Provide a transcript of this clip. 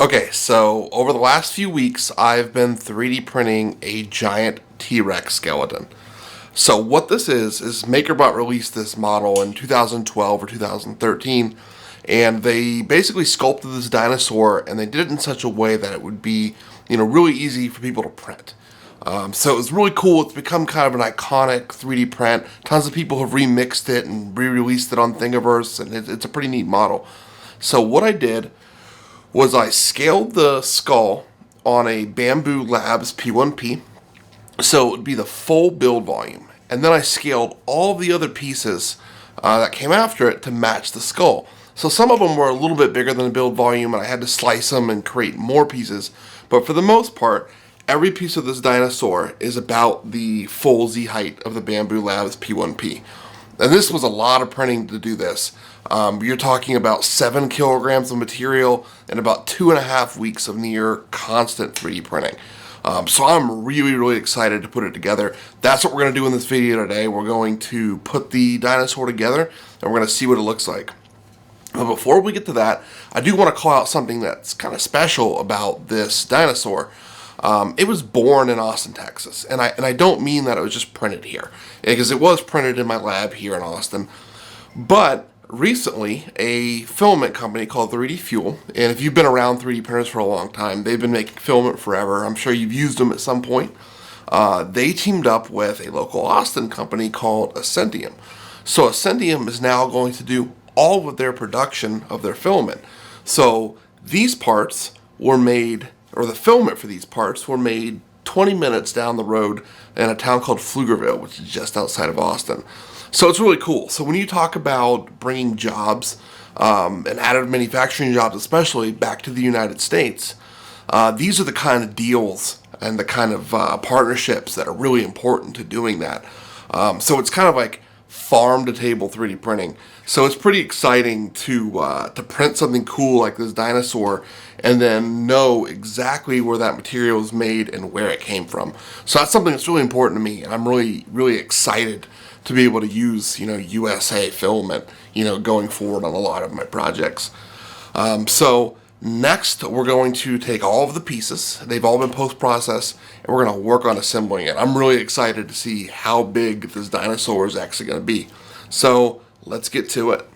Okay, so over the last few weeks, I've been 3D printing a giant T-Rex skeleton. So what this is MakerBot released this model in 2012 or 2013, and they basically sculpted this dinosaur, and they did it in such a way that it would be, really easy for people to print. So it was really cool. It's become kind of an iconic 3D print. Tons of people have remixed it and re-released it on Thingiverse, and it's a pretty neat model. So what I did was I scaled the skull on a Bambu Labs P1P, so it would be the full build volume. And then I scaled all the other pieces that came after it to match the skull. So some of them were a little bit bigger than the build volume, and I had to slice them and create more pieces. But for the most part, every piece of this dinosaur is about the full Z height of the Bambu Labs P1P. And this was a lot of printing to do this. You're talking about 7 kilograms of material and about 2.5 weeks of near constant 3D printing. So I'm really excited to put it together. That's what we're going to do in this video today. We're going to put the dinosaur together and we're going to see what it looks like. But before we get to that, I do want to call out something that's kind of special about this dinosaur. It was born in Austin, Texas, and I don't mean that it was just printed here, because it was printed in my lab here in Austin. But recently, a filament company called 3D Fuel, and if you've been around 3D printers for a long time, they've been making filament forever. I'm sure you've used them at some point. They teamed up with a local Austin company called Ascentium. So Ascentium is now going to do all of their production of their filament. So these parts were made, or the filament for these parts were made 20 minutes down the road in a town called Pflugerville, which is just outside of Austin. So it's really cool. So when you talk about bringing jobs, and additive manufacturing jobs especially, back to the United States, these are the kind of deals and the kind of partnerships that are really important to doing that. So it's kind of like farm-to-table 3D printing. So it's pretty exciting to print something cool like this dinosaur and then know exactly where that material is made and where it came from. So that's something that's really important to me, and I'm really excited to be able to use, USA filament, going forward on a lot of my projects. So next, we're going to take all of the pieces. They've all been post-processed, and we're going to work on assembling it. I'm really excited to see how big this dinosaur is actually going to be. So let's get to it.